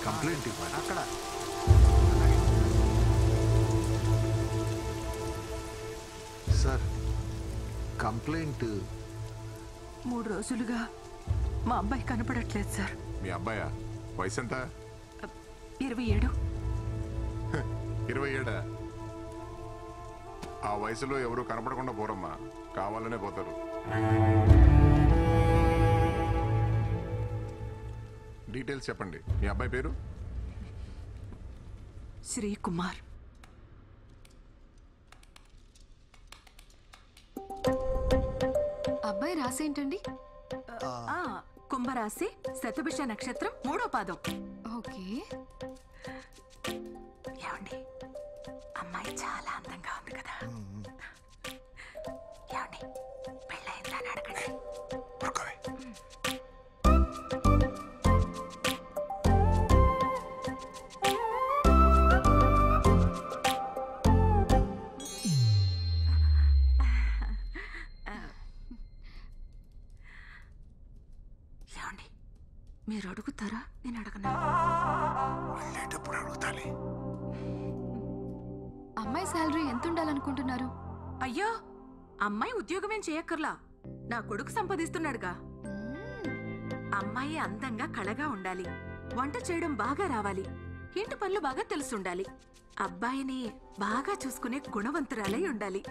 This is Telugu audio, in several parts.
కంప్లైంట్ ఇవ్వాలి అక్కడ. సార్ కంప్లైంట్ 3 రోజులుగా మా అబ్బాయి కనపడట్లేదు సార్. మీ అబ్బాయా? వయసు ఎంత? 27. 27? ఆ వయసులో ఎవరు కనపడకుండా పోరమ్మా, కావాలనే పోతారు. డీటెయిల్స్ చెప్పండి. మీ అబ్బాయి పేరు? శ్రీకుమార్. అబ్బాయి రాసేంటండి? కుంభరాశి, శతభిష నక్షత్రం, 3వ పాదం. ఓకే. ఏమండి, అమ్మాయి చాలా అందంగా ఉంది కదా. ఏమండి, పెళ్ళయిందా అని అడగండి. మీరు అడుగుతారా? నేను అడగనా? వెళ్ళేటప్పుడు అడుగుతాలే. అమ్మాయి శాలరీ ఎంత ఉండాలనుకుంటున్నారు? అయ్యో, అమ్మాయి ఉద్యోగమేం చేయక్కర్లా, నా కొడుకు సంపాదిస్తున్నాడుగా. అమ్మాయి అందంగా కళగా ఉండాలి, వంట చేయడం బాగా రావాలి, ఇంటి పనులు బాగా తెలుసుండాలి, అబ్బాయిని బాగా చూసుకునే గుణవంతురాలై ఉండాలి.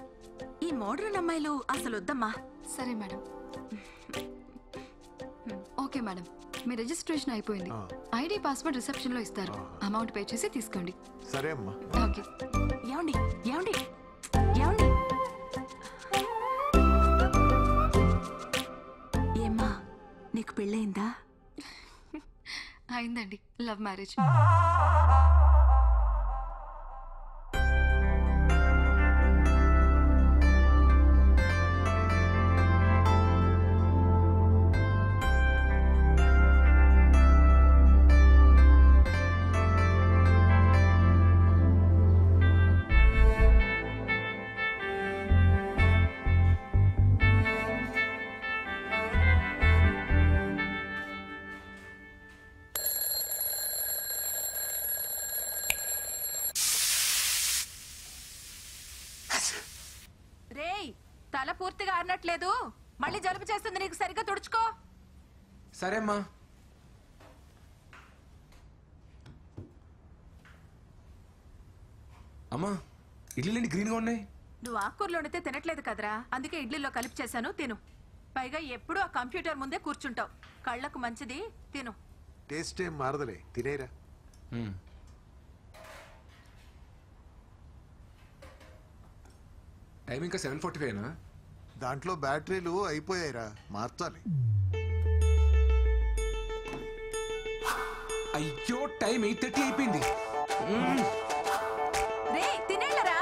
ఈ మోడర్న్ అమ్మాయిలు అసలు వద్దమ్మా. సరే మేడం. ఓకే మేడం, మీ రిజిస్ట్రేషన్ అయిపోయింది. ఐడి పాస్వర్డ్ రిసెప్షన్ లో ఇస్తారు. అమౌంట్ పే చేసి తీసుకోండి. సరే అమ్మా. ఓకే. ఏమండి ఏమండి ఏమండి, ఏమ్మా నీకు పెళ్ళయిందా? అయిందండి, లవ్ మ్యారేజ్. తల పూర్తిగా ఆరినట్లేదు, మళ్ళీ జలుబు చేస్తుంది, నీకు సరిగ్గా తుడుచుకో. సరే అమ్మా. అమ్మా, ఇడ్లీలేంటి గ్రీన్గా ఉన్నాయి? నువ్వు ఆకుకూరలు వండితే తినట్లేదు కదరా, అందుకే ఇడ్లీలో కలిపి చేశాను, తిను. పైగా ఎప్పుడూ ఆ కంప్యూటర్ ముందే కూర్చుంటావు, కళ్ళకు మంచిది, తిను. టేస్ట్ ఏం మారదలే, తినేరా. టైం ఇంకా 7:45నా? దాంట్లో బ్యాటరీలు అయిపోయాయిరా, మార్చాలి. అయ్యో, టైం 8:30 అయిపోయింది. రే తినేళ్ళరా.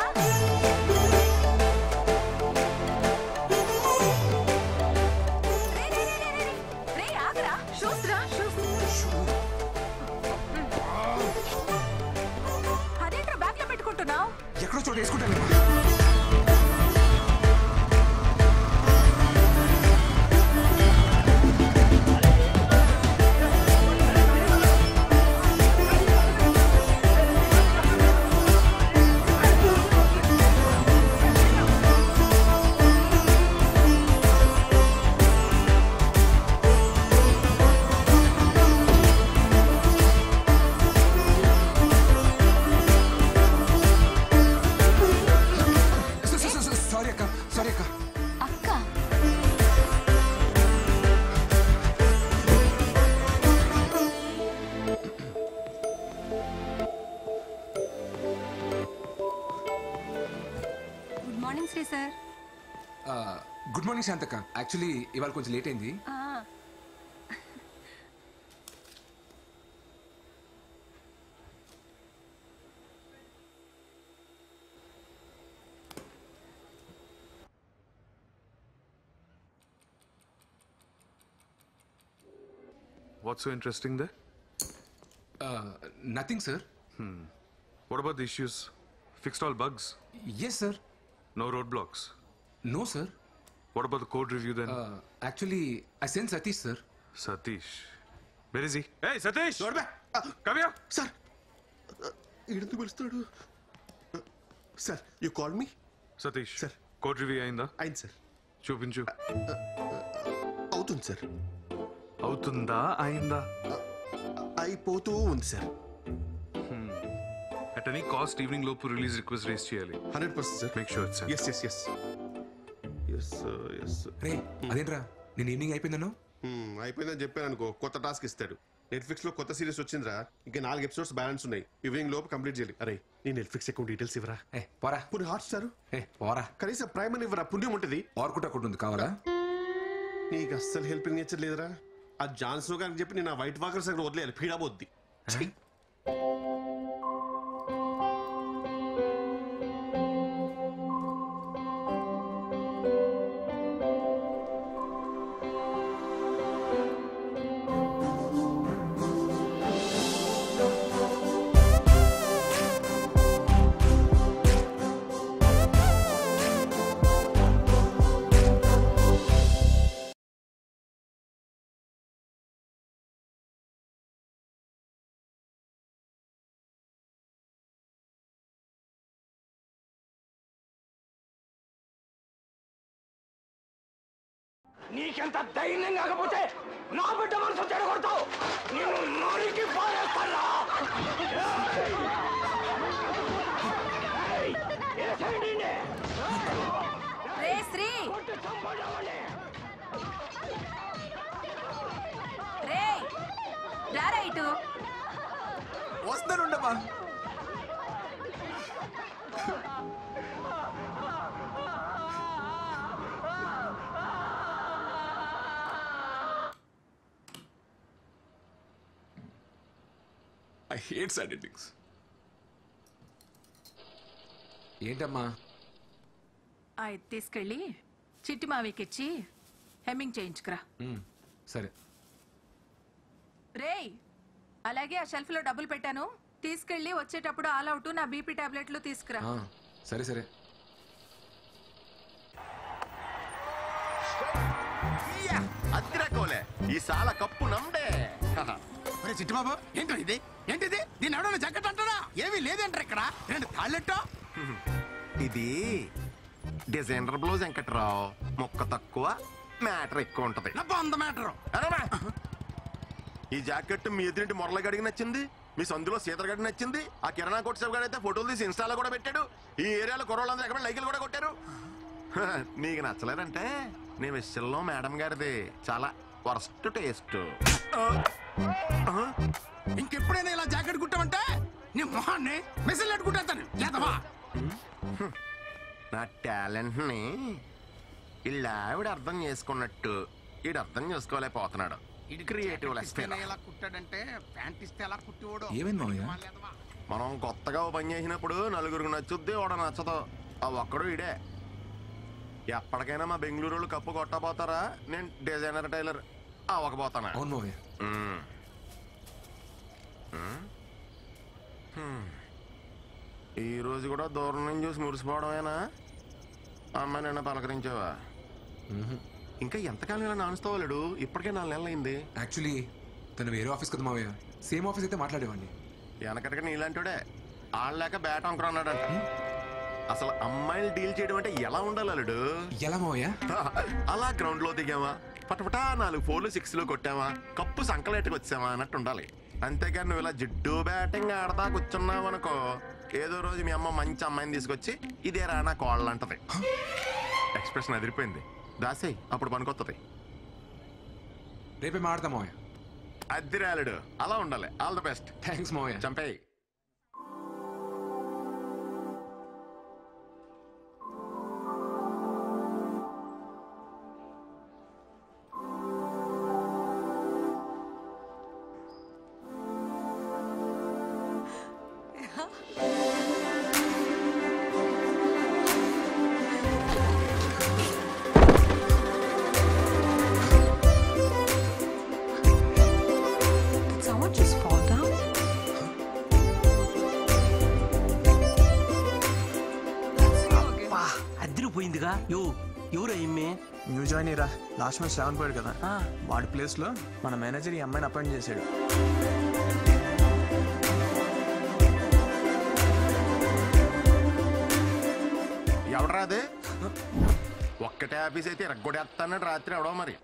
రే ఆగరా, షూస్ రా, షూస్. అదేంట్రా బ్యాగ్ లో పెట్టుకుంటున్నావు? ఎక్కడో చోటు వేసుకుంటాను. Good morning శాంతక్క. యాక్చువల్లీ ఇవాళ కొంచెం లేట్ అయింది. What's so interesting there? Nothing sir. What about the issues? Fixed all bugs? Yes sir. No roadblocks? No sir. What about the code review then? Actually I send Satish sir. Satish. Where is he? Hey, Satish! Come here! Sir ఈడెందుకు పిలుస్తున్నాడు? Sir you call me? Satish. Sir. Code review అయిందా? అయింది సార్. చూపించు. అవుతుంది సార్. అవుతుందా అయిందా? అయిపోతూ ఉంది sir. At any cost evening లోపు రిలీజ్ రిక్వెస్ట్ రేస్ చేయాలి. 100% sir. Make sure it's sent. Yes yes yes yes yes. రే అదేంట్రా నేను ఈవినింగ్ అయిపోయిందను. అయిపోయిందని చెప్పాను అనుకో, కొత్త టాస్క్ ఇస్తాడు. నెట్ఫ్లిక్స్ లో కొత్త సిరీస్ వచ్చిందిరా, ఇంకా 4 ఎపిసోడ్స్ బ్యాలెన్స్ ఉన్నాయి. ఈవినింగ్ లోపు కంప్లీట్ చేయాలి. అరే నీ నెట్ఫ్లిక్స్ అకౌంట్ డీటెయిల్స్ ఇవ్వరా? పోరా. పుని హాట్ స్టార్ పోరా. కనీసం ప్రైమ్ అని ఇవ్వరా, పుణ్యం ఉంటుంది. ఆర్కుట్ అకౌంట్ ఉంది కావాలా? నీకు అస్సలు హెల్పింగ్ నేచర్ లేదురా. ఆ జాన్సన్ గారికి చెప్పి నేను ఆ వైట్ వాకర్స్ అక్కడ వదిలేయాలి, పీడాబోద్ది. నీకెంత ధైర్యం కాకపోతే నా బిడ్డ మనసు చెడగొడతావు. నేను నరికి పారేస్తానా? రే శ్రీ, రే రారా ఇటు. వస్తానుండమ్మా. I hate sad endings. ఏంటమ్మా? తీసుకెళ్ళి చిట్టి మావికిచ్చి హెమ్మింగ్ చేయించుకురా. సరే. రేయ్, అలాగే ఆ షెల్ఫ్ లో డబ్బులు పెట్టాను, తీసుకెళ్ళి వచ్చేటప్పుడు ఆల్ అవుట్ నా బీపీ టాబ్లెట్లు తీసుకురా. సరే సరే. అత్తిరకోలే ఈ సాల కప్పు నమ్డే. చిట్టుబాబు ఏంటో ఇది? ఏంటిది? దీన్ని ఎవడన్నా జగ్గట్ అంటారా? ఏమీ లేదంటారు ఇక్కడ. రెండు తాళ్ళెట్టో. ఇది డిజైనర్ బ్లౌజ్ వెంకట్రావు, మొక్క తక్కువ మ్యాటర్ ఎక్కువ ఉంటది. వంద మ్యాటరు. ఈ జాకెట్ మీ ఎదురింటి మురళగడికి నచ్చింది, మీ సందులో సీతరగడికి నచ్చింది, ఆ కిరణా కోట్సేపు గారు అయితే ఫోటోలు తీసి ఇన్స్టాలో కూడా పెట్టాడు. ఈ ఏరియాలో కుర్రోళ్ళందరూ ఎక్కడ లైకులు కూడా కొట్టారు. నీకు నచ్చలేదంటే నీ విషయంలో మేడం గారిది చాలా వర్స్ట్ టేస్ట్. ఇంకెప్పుడైనా ఇలా జాకెట్ కుట్టామంటే నీ మొహాన్ని మెసేజ్ పెట్టుకుంటాను. లేదవా? నా టాలెంట్ ని ఇలా ఆవిడ అర్థం చేసుకున్నట్టు ఈడు అర్థం చేసుకోలేకపోతున్నాడు. క్రియేటివ్ ఎలా కుట్టాడంటే ప్యాంట్ ఇస్తే ఎలా కుట్టివాడు. ఏమైంది మామయ్య? మనం కొత్తగా పని చేసినప్పుడు నలుగురికి నచ్చుద్ది, వాడ నచ్చదు. ఆ ఒక్కడు ఇడే. ఎప్పటికైనా మా బెంగళూరు వాళ్ళు కప్పు కొట్టబోతారా? నేను డిజైనర్ టైలర్ అవ్వకపోతానా? అవును మామయ్య. ఈ రోజు కూడా దూరం నుంచి చూసి మురిసిపోవడమేనా? అమ్మాయి నిన్న పలకరించావా? ఇంకా ఎంతకాలం ఇలా నానుస్తావాలేడు? ఇప్పటికే 4 నెలలు అయింది. యాక్చువల్లీ తను వేరే ఆఫీస్ కదా మామయ్య. సేమ్ ఆఫీస్ అయితే మాట్లాడేవాడిని. వెనకటికి నీలాంటిడే ఆడలేక బ్యాట్ అంకుర అన్నాడంట. అసలు అమ్మాయిలు డీల్ చేయడం అంటే ఎలా ఉండాలి అల్లుడు? ఎలా మామయ్య? అలా గ్రౌండ్ లో దిగామా, పటపటా 4 4లు 6లు కొట్టామా, కప్పు సంకలేట్టుకు వచ్చామా అన్నట్టు ఉండాలి. అంతేగాని నువ్వు ఇలా జిడ్డు బ్యాటింగ్ ఆడతా కూర్చున్నావు అనుకో, ఏదో రోజు మీ అమ్మ మంచి అమ్మాయిని తీసుకొచ్చి ఇదే రా నా కోళ్ళు అంటది. ఎక్స్ప్రెషన్ అదిరిపోయింది. దాసే అప్పుడు పనికొత్తది. రేపే మాడతా మామయ్య. అద్దిరాలుడు అలా ఉండాలి. All the best. థ్యాంక్స్ మామయ్య. చంపేయి. ఎవరు ఇమ్మే న్యూ జాయిన్ రా లాస్ట్ మంత్ శ్రావణ్ పోయాడు కదా వాడి ప్లేస్లో మన మేనేజర్ ఈ అమ్మాయిని అపాయింట్ చేశాడు. ఎవడరా అదే? ఒక్కటే ఆఫీస్ అయితే ఇరగొడేస్తానని రాత్రి ఎవడో మరి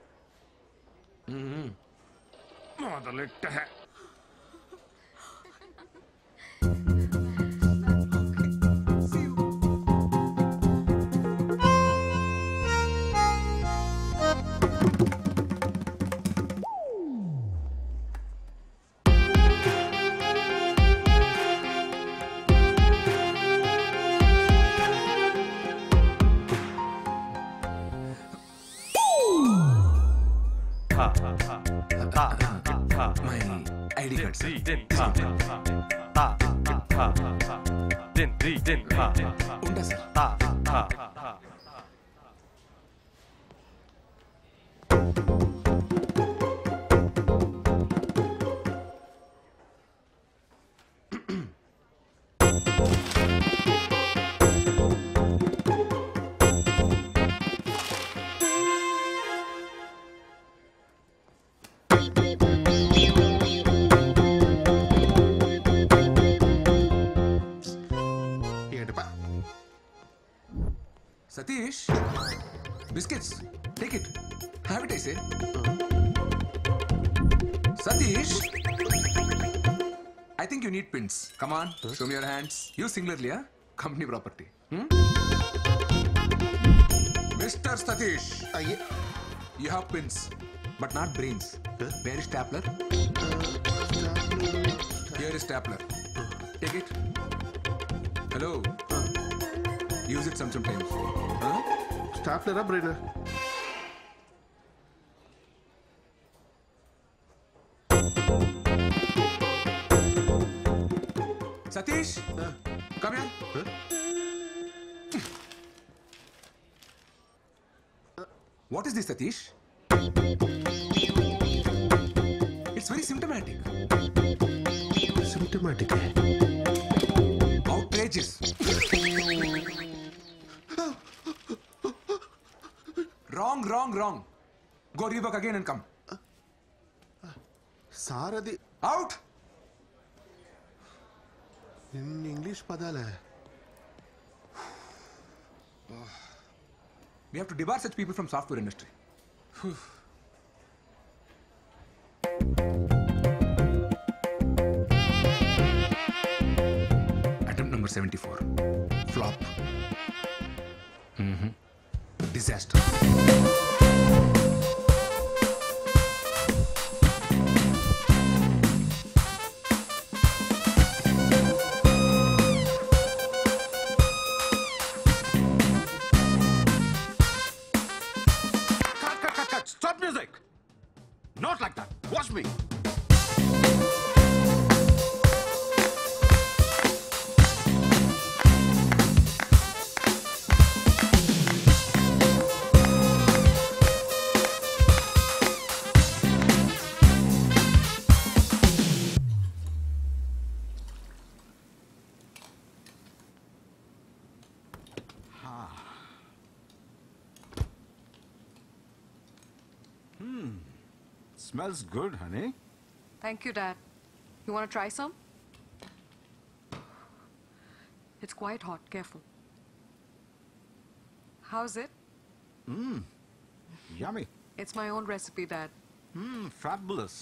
మొదలెట్ట. My ID card, sir. ఉందా sir? Satish, biscuits. Take it. Have it, I say. Satish, I think you need pins. Come on, show me your hands. You singularly, huh? Company property. Mr. Satish, you have pins, but not brains. Where is stapler? Here is stapler. Take it. Hello. Use it sometimes. స్టాప్లరా brain? Satish, come here. What is this, Satish? It's very symptomatic. Symptomatic. Outrageous. Wrong. Go rework again and come. Sir అది Out. ఇన్ని English పదాలే. We have to debar such people from software industry. Attempt number 74. Flop. Disaster. Cut. Stop music. Not like that. Watch me. Smells good, honey. Thank you, Dad. You want to try some? It's quite hot. Careful. How's it? Yummy. It's my own recipe, Dad. Fabulous.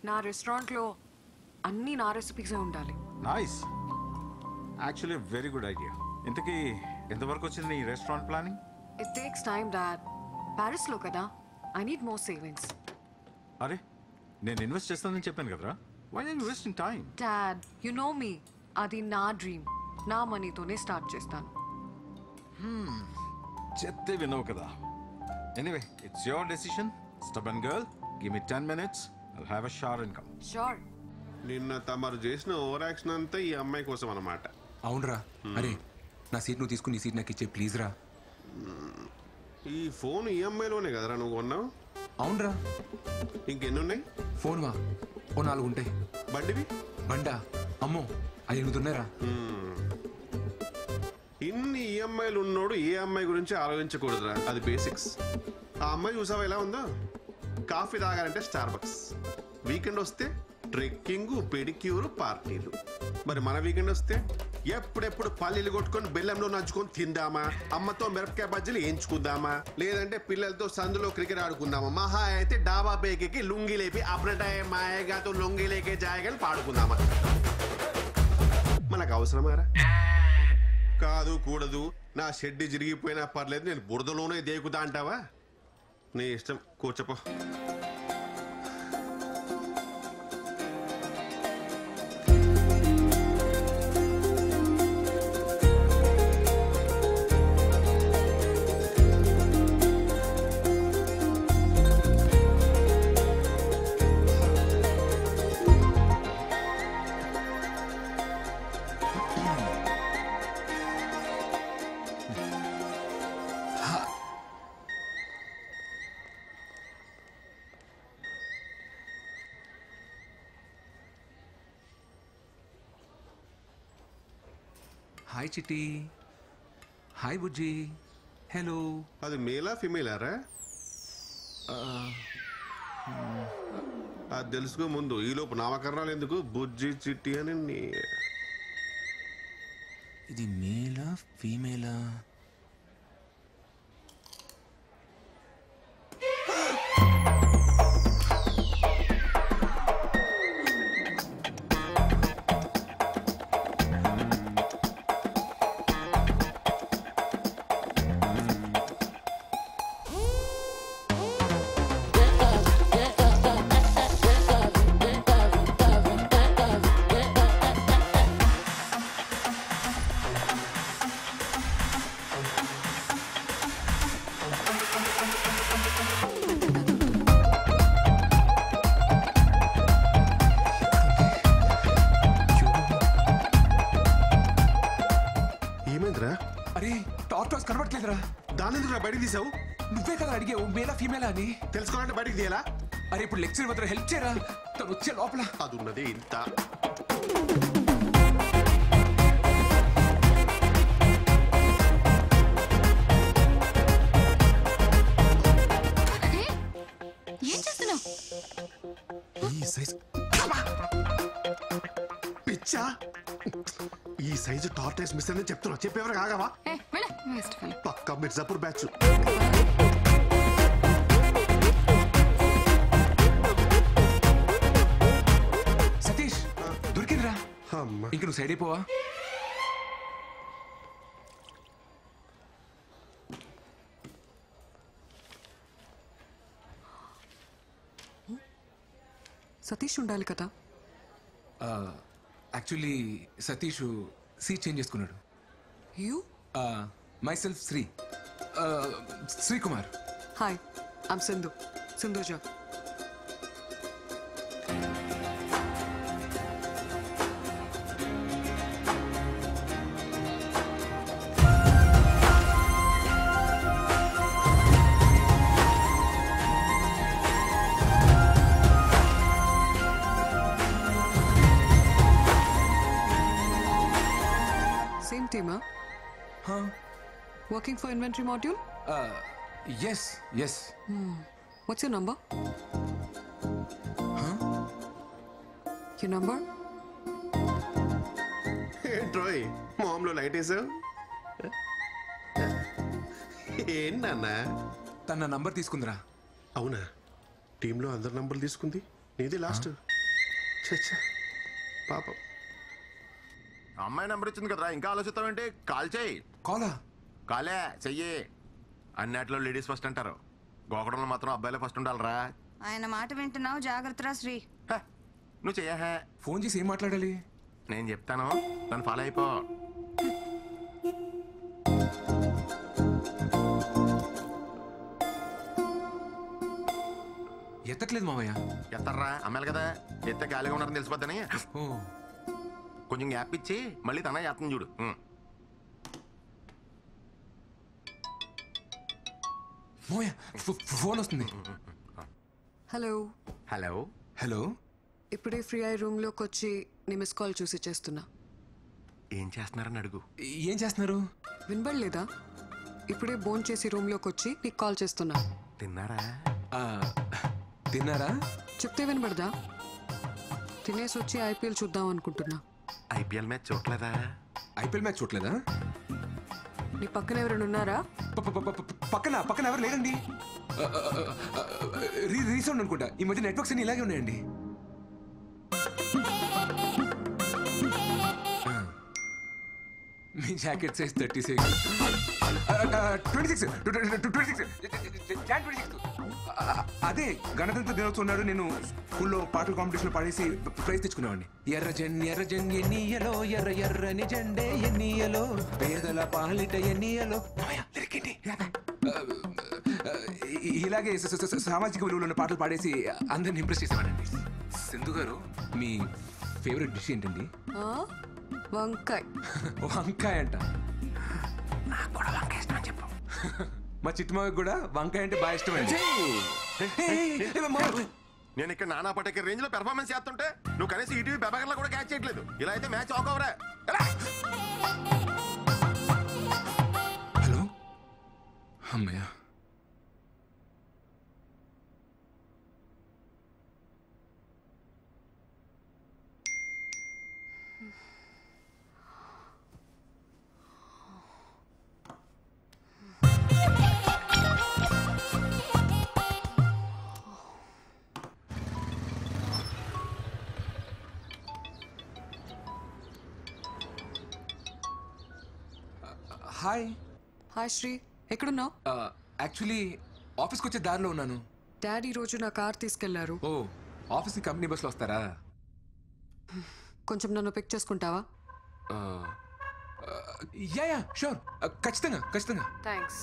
నా రెస్టారెంట్లో అన్ని నా రెసిపీసే ఉండాలి. Nice. Actually, a very good idea. ఇంతకీ ఎంతవరకు వచ్చింది నీ restaurant planning? It takes time, Dad. ప్యారిస్లో కదా. I need more savings. అరే నేను ఇన్వెస్ట్ చేస్తానని చెప్పాను కదరా. Why are you wasting time? Dad, you know me. అది నా డ్రీమ్. నా మనీతోనే స్టార్ట్ చేస్తాను. చెప్తే వినవు కదా. Anyway, it's your decision. Stubborn girl, give me 10 minutes. I'll have a shower and come. Sure. నిన్న తమరు చేసిన ఓవర్ యాక్షన్ అంతా ఈ అమ్మాయి కోసం అన్నమాట. అవునరా. అరే నా సీట్ నువ్వు తీసుకుని ఈ సీట్ నాకు ఇచ్చే ప్లీజ్ రా. ఈ ఫోన్ ఈఎంఐలోనే కదరా నువ్వు కొన్నావు? అవునరా. ఇంకెన్ని ఉన్నాయి? ఫోన్ వా ఓ 4 ఉంటాయి. బండివి? బండా అమ్మో 8 ఉన్నాయిరా. ఇన్ని ఈఎంఐలు అమ్మాయిలు ఉన్నోడు ఏ అమ్మాయి గురించి ఆలోచించకూడదురా, అది బేసిక్స్. ఆ అమ్మాయి చూసావా ఎలా ఉందో? కాఫీ తాగాలంటే స్టార్బక్స్, వీకెండ్ వస్తే ట్రెక్కింగ్, పెడిక్యూర్, పార్టీలు. మరి మన వీకెండ్ వస్తే ఎప్పుడెప్పుడు పల్లీలు కొట్టుకొని బెల్లంలో నంచుకొని తిందామా, అమ్మతో మిరపకాయ బజ్జీలు వేయించుకుందామా, లేదంటే పిల్లలతో సందులో క్రికెట్ ఆడుకుందామా, మహా అయితే డాబా పేకి లుంగి లేపి అప్పుడటాయ మాయగాతో లొంగి లేకే జాయగాని పాడుకుందామా. మనకు అవసరమారా? కాదు, కూడదు, నా షెడ్ జరిగిపోయినా పర్లేదు, నేను బురదలోనే దేకుతా అంటావా? నీ ఇష్టం, కూర్చోపో. హాయ్ చిట్టి, హాయ్ బుజ్జి, హలో. అది మేలా ఫిమేలారా? అది తెలుసుకో ముందు. ఈలోపు నామకరణాలు ఎందుకు? బుజ్జి చిట్టి అని ఇది మేలా ఫీమేలా? అరే టార్టాస్ కనబడట్లేదురా. దాని ఎందుకు బయటకు తీసావు? నువ్వే కదా అడిగావు మేలా ఫీమేలా అని. తెలుసుకోవాలంటే బయటకు తీయాలా? అరే ఇప్పుడు లెక్చర్ వద్ద హెల్ప్ చేయరా, తను వచ్చే లోపల. అది ఉన్నది ఇంత. ఏం చేస్తున్నావు? ఈ సైజ్ పిచ్చా, ఈ సైజు టార్టైస్ మిస్ అని చెప్తున్నా. చెప్పేవరకు ఆగావా? పక్కా మిర్జాపూర్ బ్యాచ్. సతీష్ దొరికిందిరా. ఇంక నువ్వు సైడ్ అయిపోవా? సతీష్ ఉండాలి కదా. యాక్చువల్లీ సతీష్ సీట్ చేంజ్ చేసుకున్నాడు. You? My self Srikumar. Hi, I'm Sindhu, Sindhuja. Same team, huh? Huh? Working for inventory module? Yes. What's your number? Huh? Your number? ఏంట్రోయ్ మామూలు లైట్ వేసావు? ఏంటన్నా? తన నంబర్ తీసుకుందిరా. అవునా? టీంలో అందరి నంబర్లు తీసుకుంది, నీది లాస్ట్. చచ్చా పాపం. అమ్మాయి నెంబర్ ఇచ్చింది కదరా, ఇంకా ఆలోచిస్తావేంటి? కాల్ చేయి. కాలా? కాలే చెయ్యి. అన్నిట్లో లేడీస్ ఫస్ట్ అంటారు, గోకడంలో మాత్రం అబ్బాయిలే ఫస్ట్ ఉండాలరా. ఆయన మాట వింటున్నావు, జాగ్రత్తరా శ్రీ. నువ్వు చెయ్యా. ఫోన్ చేసి ఏం మాట్లాడాలి? నేను చెప్తాను, నన్ను ఫాలో అయిపో. ఎత్తట్లేదు మామయ్య. ఎత్తర్రా, అమ్మాయిలు కదా, ఎత్తే ఖాళీగా ఉన్నారని తెలిసిపోద్దని. కొంచెం గ్యాప్ ఇచ్చి మళ్ళీ తన ఎత్తని చూడు. ఫోన్ వస్తుంది. హలో. హలో. ఇప్పుడే ఫ్రీ అయ్యి రూమ్లోకి వచ్చి నీ మిస్ కాల్ చూసి చేస్తున్నా. ఏం చేస్తున్నారని అడుగు. ఏం చేస్తున్నారు? వినబడలేదా? ఇప్పుడే బోన్ చేసి రూమ్లోకి వచ్చి నీకు కాల్ చేస్తున్నా. తిన్నారా? తిన్నారా? చెప్తే వినబడదా? తినేసి వచ్చి ఐపీఎల్ చూద్దాం అనుకుంటున్నా. ఐపీఎల్ మ్యాచ్ చూడలేదా? ఐపీఎల్ మ్యాచ్ చూడలేదా? నీ పక్కన ఎవరైనా ఉన్నారా? పక్కన ఎవరు లేరండి. రీసౌండ్ అనుకుంటా. ఈ మధ్య నెట్వర్క్స్ అన్ని ఇలాగే ఉన్నాయండి. మీ జాకెట్ సైజ్ 36. 26. అదే గణతంత్ర దినోత్సవం నాడు నేను స్కూల్లో పాటల కాంపిటీషన్ పాడేసి ప్రైజ్ తెచ్చుకున్నామండి. ఎర్రజన్ ఎన్నియలో ఎర్ర ఎర్రని జెండే ఎన్నియలో పేదల పాలిట ఎన్నియలో. ఇలాగే సామాజిక విలువలు ఉన్న పాటలు పాడేసి అందరిని ఇంప్రెస్ చేసేవాడండి. సింధు గారు, మీ ఫేవరెట్ డిష్ ఏంటండి? వంకాయ. వంకాయ అంట. నాకు కూడా వంకాయ ఇష్టం అని చెప్పు. మా చిట్టుమాకి కూడా వంకాయ అంటే బాగా ఇష్టం అండి. నేను ఇక్కడ నానా పటేకర్ రేంజ్ లో పెర్ఫార్మెన్స్ చేస్తుంటే నువ్వు కనీసం ఈటీవీ పెబగర్లా కూడా క్యాచ్ చేయట్లేదు. ఇలా అయితే మ్యాచ్ ఆకోవరా? హలో, అమ్మయ్య. హాయ్ శ్రీ, ఎక్కడున్నావు? యాక్చువల్లీ ఆఫీస్కి వచ్చే దారిలో ఉన్నాను. డాడీ రోజు నా కార్ తీసుకెళ్లారు. ఓ, ఆఫీస్కి కంపెనీ బస్లో వస్తారా? కొంచెం నన్ను పిక్ చేసుకుంటావా? యా షూర్, ఖచ్చితంగా. థ్యాంక్స్.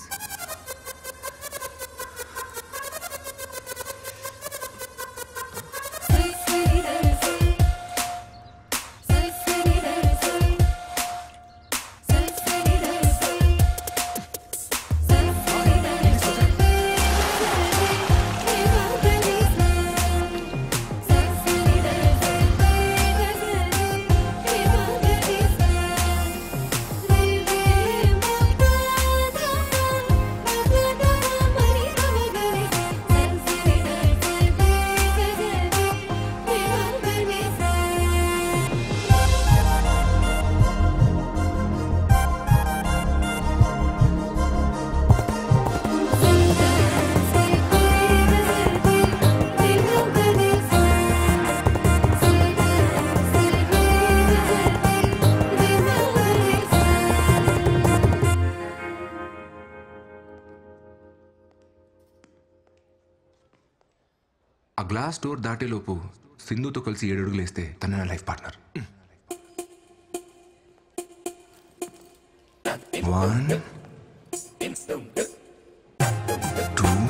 ఆ గ్లాస్ డోర్ దాటేలోపు సింధుతో కలిసి 7 అడుగులు వేస్తే తన నా లైఫ్ పార్ట్నర్. 1 2 3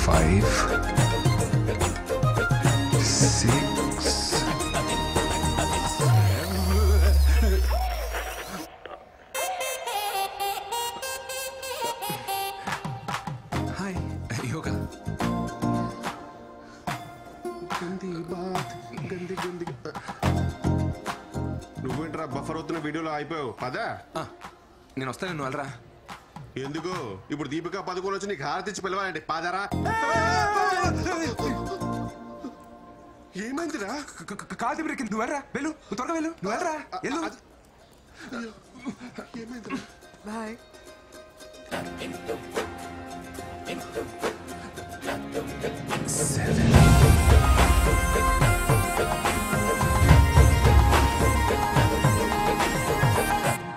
4 5 6 నువ్వేంట్రా బఫర్ అవుతున్న వీడియోలో అయిపోయావు? పదా నేను వస్తాను, నువ్వు వెళ్ళరా. ఎందుకు? ఇప్పుడు దీపిక పదుకోలు వచ్చి నీకు హారతిచ్చి పిలవాలంటే పాదరా. ఏమైందిరా? కాదు బ్రేక్, నువ్వు వెళ్ళరా, వెళ్ళు, త్వరగా వెళ్ళు, నువ్వు వెళ్ళరా, వెళ్ళు. ఏమైందిరా? బాయ్. Seven.